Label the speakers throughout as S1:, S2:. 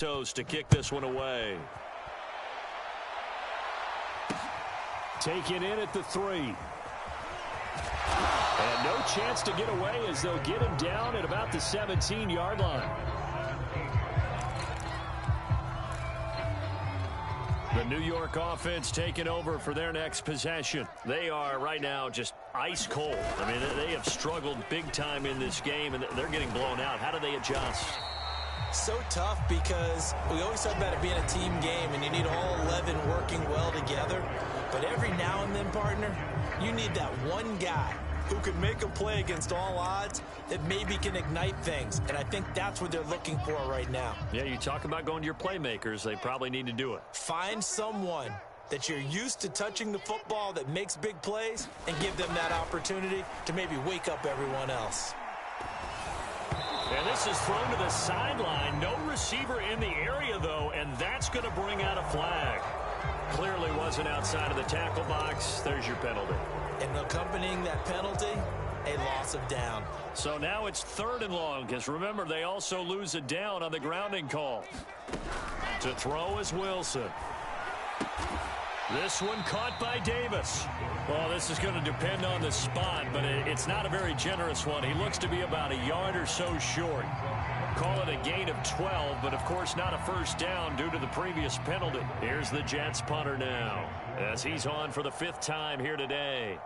S1: Toes to kick this one away.
S2: Taken in at the 3. And no chance to get away as they'll get him down at about the 17-yard line. The New York offense taking over for their next possession.
S1: They are right now just ice cold. I mean, they have struggled big time in this game, and they're getting blown out. How do they adjust?
S3: So tough because we always talk about it being a team game, and you need all 11 working well together. But every now and then, partner, you need that one guy who can make a play against all odds that maybe can ignite things. And I think that's what they're looking for right now.
S1: Yeah, you talk about going to your playmakers. They probably need to do it.
S3: Find someone that you're used to touching the football that makes big plays and give them that opportunity to maybe wake up everyone else.
S1: And this is thrown to the sideline. No receiver in the area, though, and that's going to bring out a flag. Clearly wasn't outside of the tackle box. There's your penalty.
S3: And accompanying that penalty, a loss of down.
S1: So now it's 3rd and long, because remember, they also lose a down on the grounding call. To throw is Wilson. This one caught by Davis. Well, this is going to depend on the spot, but it's not a very generous one. He looks to be about a yard or so short. Call it a gain of 12, but of course not a first down due to the previous penalty. Here's the Jets punter now, as he's on for the 5th time here today.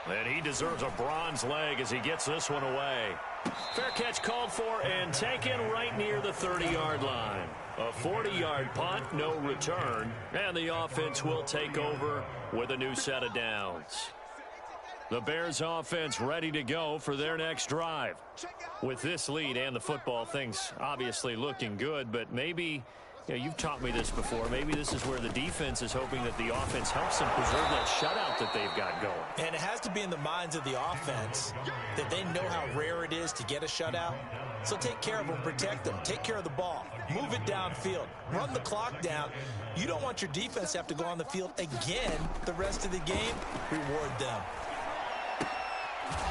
S1: And he deserves a bronze leg as he gets this one away. Fair catch called for and taken right near the 30-yard line. A 40-yard punt, no return, and the offense will take over with a new set of downs. The Bears offense ready to go for their next drive. With this lead and the football, things obviously looking good, but maybe, you've taught me this before, maybe this is where the defense is hoping that the offense helps them preserve that shutout that they've got going.
S3: And it has to be in the minds of the offense that they know how rare it is to get a shutout. So take care of them, protect them, take care of the ball, move it downfield, run the clock down. You don't want your defense to have to go on the field again the rest of the game. Reward them.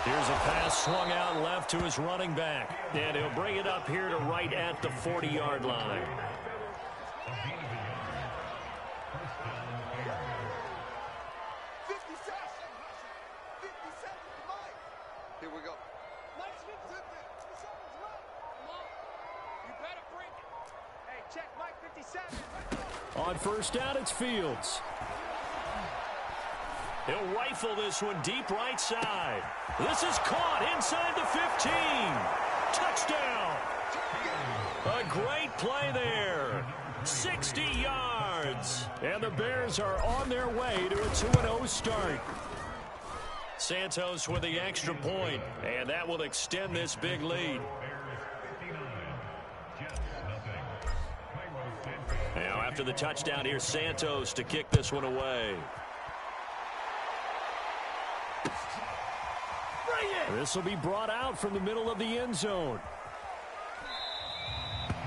S1: Here's a pass swung out left to his running back. And he'll bring it up here to right at the 40-yard line.
S4: Here we go.
S5: Hey, check Mike 57.
S2: On first down, it's Fields.
S1: He'll rifle this one deep right side. This is caught inside the 15. Touchdown. A great play there. 60 yards.
S2: And the Bears are on their way to a 2-0 start.
S1: Santos with the extra point, and that will extend this big lead. Now after the touchdown, here's Santos to kick this one away.
S2: This will be brought out from the middle of the end zone.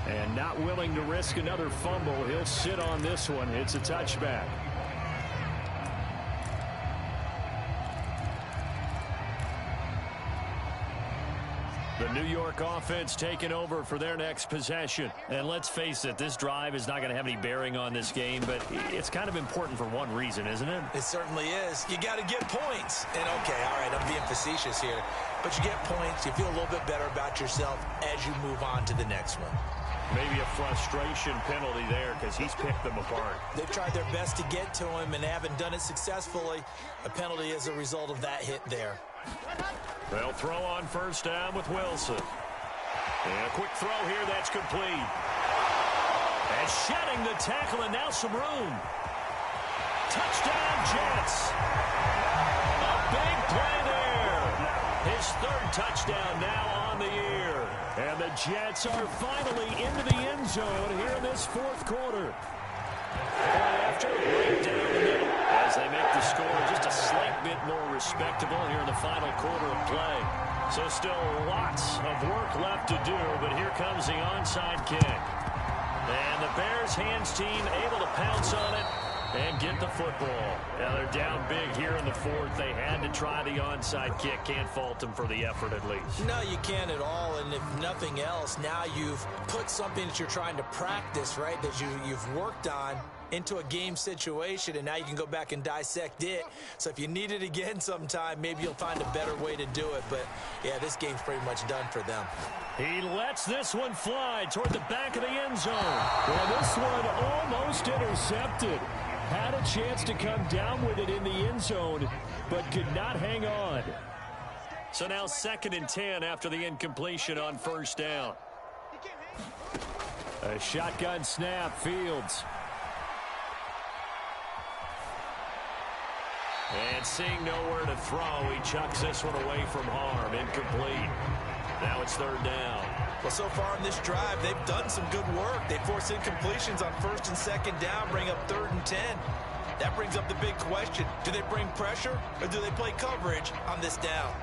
S2: And not willing to risk another fumble, he'll sit on this one. It's a touchback. The New York offense taking over for their next possession. And let's face it, this drive is not going to have any bearing on this game, but it's kind of important for one reason, isn't it?
S3: It certainly is. You got to get points. And okay, all right, I'm being facetious here. But you get points, you feel a little bit better about yourself as you move on to the next one.
S1: Maybe a frustration penalty there because he's picked them apart.
S3: They've tried their best to get to him and haven't done it successfully. A penalty is a result of that hit there.
S1: They'll throw on first down with Wilson. And a quick throw here, that's complete. And shedding the tackle, and now some room. Touchdown, Jets. A big play there. His 3rd touchdown now on the year.
S2: And the Jets are finally into the end zone here in this 4th quarter.
S1: After a breakdown in the middle, as they make the score just a slight bit more respectable here in the final quarter of play. So still lots of work left to do, but here comes the onside kick. And the Bears hands team able to pounce on it
S2: and get the football. Now they're down big here in the fourth. They had to try the onside kick. Can't fault them for the effort at least.
S3: No, you can't at all. And if nothing else, now you've put something that you're trying to practice, right, that you've worked on into a game situation, and now you can go back and dissect it. So if you need it again sometime, maybe you'll find a better way to do it. But, yeah, this game's pretty much done for them.
S2: He lets this one fly toward the back of the end zone. Well, this one almost intercepted. Had a chance to come down with it in the end zone, but could not hang on. So now 2nd and 10 after the incompletion on first down. A shotgun snap, Fields. And seeing nowhere to throw, he chucks this one away from harm. Incomplete. Now it's 3rd down.
S3: Well, so far in this drive, they've done some good work. They force incompletions on 1st and 2nd down, bring up 3rd and 10. That brings up the big question. Do they bring pressure or do they play coverage on this down?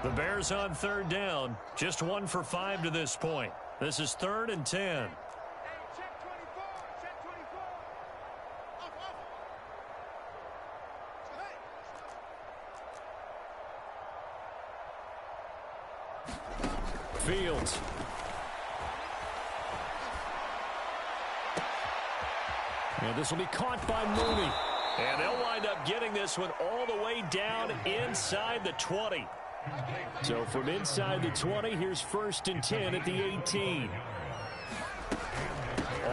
S2: The Bears on 3rd down. Just 1 for 5 to this point. This is 3rd and 10.
S5: Hey, check 24. Check 24.
S2: Fields. And this will be caught by Mooney. And they'll wind up getting this one all the way down inside the 20. So from inside the 20, here's 1st and 10 at the 18.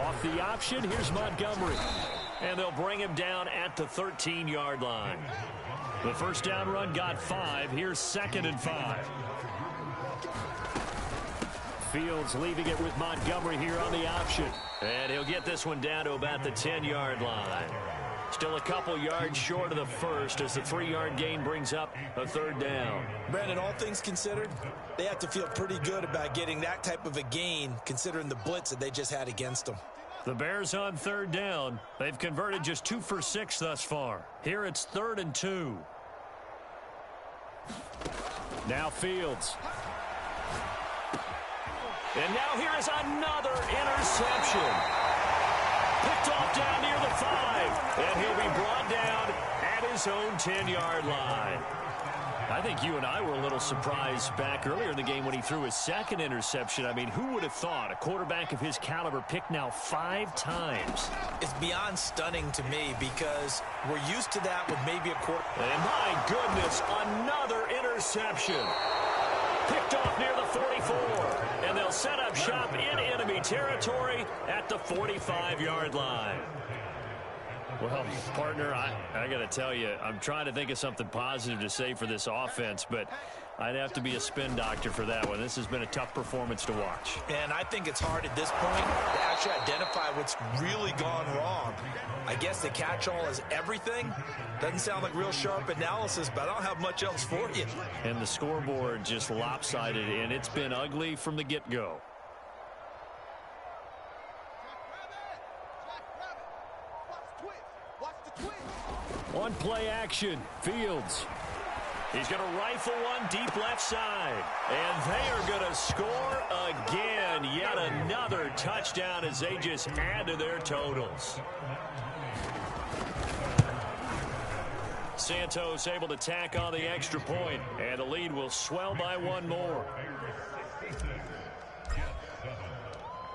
S2: Off the option, here's Montgomery. And they'll bring him down at the 13-yard line. The first down run got 5. Here's 2nd and 5. Fields leaving it with Montgomery here on the option. And he'll get this one down to about the 10-yard line. Still a couple yards short of the first as the 3-yard gain brings up a 3rd down.
S3: Brandon, all things considered, they have to feel pretty good about getting that type of a gain considering the blitz that they just had against them.
S2: The Bears on 3rd down. They've converted just 2 for 6 thus far. Here it's 3rd and 2. Now Fields. And now here is another interception. Picked off down near the 5. And he'll be brought down at his own 10-yard line. I think you and I were a little surprised back earlier in the game when he threw his 2nd interception. I mean, who would have thought a quarterback of his caliber picked now 5 times?
S3: It's beyond stunning to me because we're used to that with maybe a quarter.
S2: And my goodness, another interception. Picked off near the 44. And they'll set up shop in enemy territory at the 45-yard line. Well, partner, I got to tell you, I'm trying to think of something positive to say for this offense, but I'd have to be a spin doctor for that one. This has been a tough performance to watch.
S3: And I think it's hard at this point to actually identify what's really gone wrong. I guess the catch-all is everything. Doesn't sound like real sharp analysis, but I don't have much else for you.
S2: And the scoreboard just lopsided, and it's been ugly from the get-go. On play action, Fields. He's going to rifle one deep left side. And they are going to score again. Yet another touchdown as they just add to their totals. Santos able to tack on the extra point, and the lead will swell by 1 more.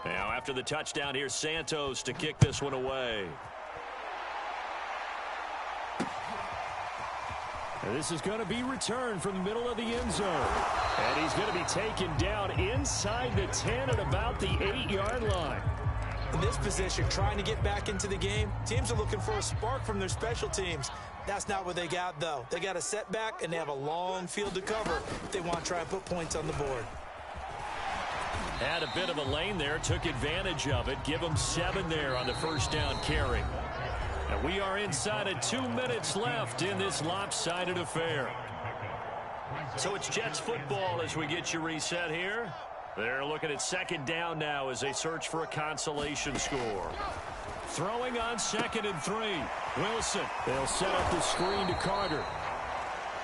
S2: Now after the touchdown, here's Santos to kick this one away. This is going to be returned from the middle of the end zone. And he's going to be taken down inside the 10 at about the 8-yard line.
S3: In this position, trying to get back into the game, teams are looking for a spark from their special teams. That's not what they got, though. They got a setback, and they have a long field to cover if they want to try and put points on the board.
S2: Had a bit of a lane there, took advantage of it. Give them 7 there on the first down carry. And we are inside of 2 minutes left in this lopsided affair. So it's Jets football as we get you reset here. They're looking at 2nd down now as they search for a consolation score. Throwing on 2nd and 3. Wilson. They'll set up the screen to Carter.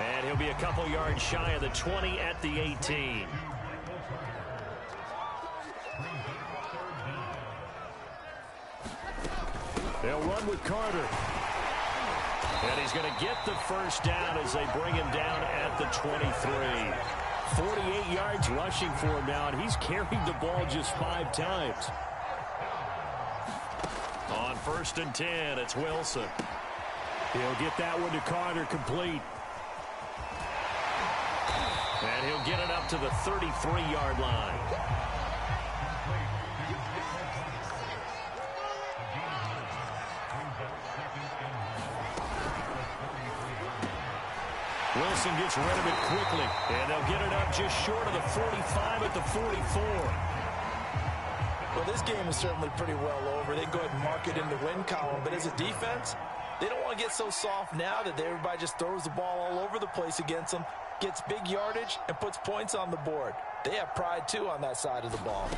S2: And he'll be a couple yards shy of the 20 at the 18. They'll run with Carter. And he's going to get the first down as they bring him down at the 23. 48 yards rushing for him now, and he's carried the ball just 5 times. On 1st and 10, it's Wilson. He'll get that one to Carter complete. And he'll get it up to the 33-yard line. Wilson gets rid of it quickly, and they'll get it up just short of the 45 at the 44.
S3: Well, this game is certainly pretty well over. They can go ahead and mark it in the win column, but as a defense, they don't want to get so soft now that everybody just throws the ball all over the place against them, gets big yardage, and puts points on the board. They have pride, too, on that side of the ball.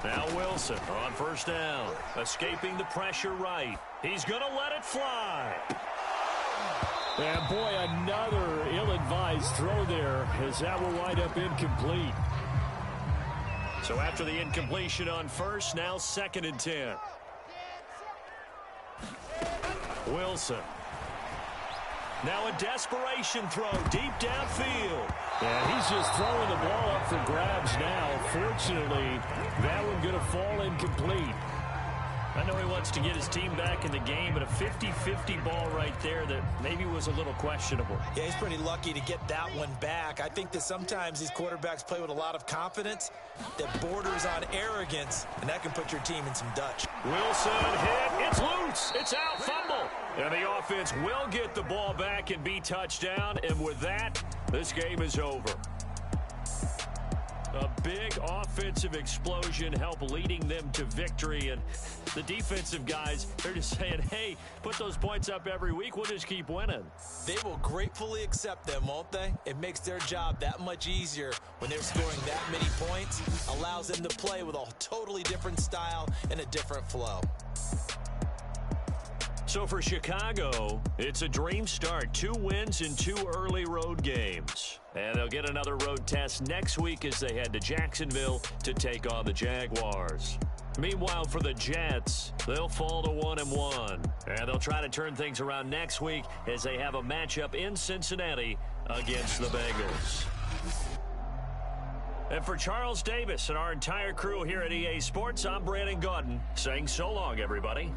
S2: Now Wilson on 1st down, escaping the pressure right. He's going to let it fly. And, boy, another ill-advised throw there as that will wind up incomplete. So after the incompletion on 1st, now 2nd and 10. Wilson. Now a desperation throw deep downfield. And he's just throwing the ball up for grabs now. Fortunately, that one going to fall incomplete. I know he wants to get his team back in the game, but a 50-50 ball right there that maybe was a little questionable.
S3: Yeah, he's pretty lucky to get that one back. I think that sometimes these quarterbacks play with a lot of confidence that borders on arrogance, and that can put your team in some Dutch.
S2: Wilson hit. It's loose. It's out. Fumble. And the offense will get the ball back and be touchdown. And with that, this game is over. A big offensive explosion helped leading them to victory. And the defensive guys, they're just saying, hey, put those points up every week. We'll just keep winning.
S3: They will gratefully accept them, won't they? It makes their job that much easier when they're scoring that many points. Allows them to play with a totally different style and a different flow.
S2: So for Chicago, it's a dream start. 2 wins in 2 early road games. And they'll get another road test next week as they head to Jacksonville to take on the Jaguars. Meanwhile, for the Jets, they'll fall to 1-1. And they'll try to turn things around next week as they have a matchup in Cincinnati against the Bengals. And for Charles Davis and our entire crew here at EA Sports, I'm Brandon Gaudin saying so long, everybody.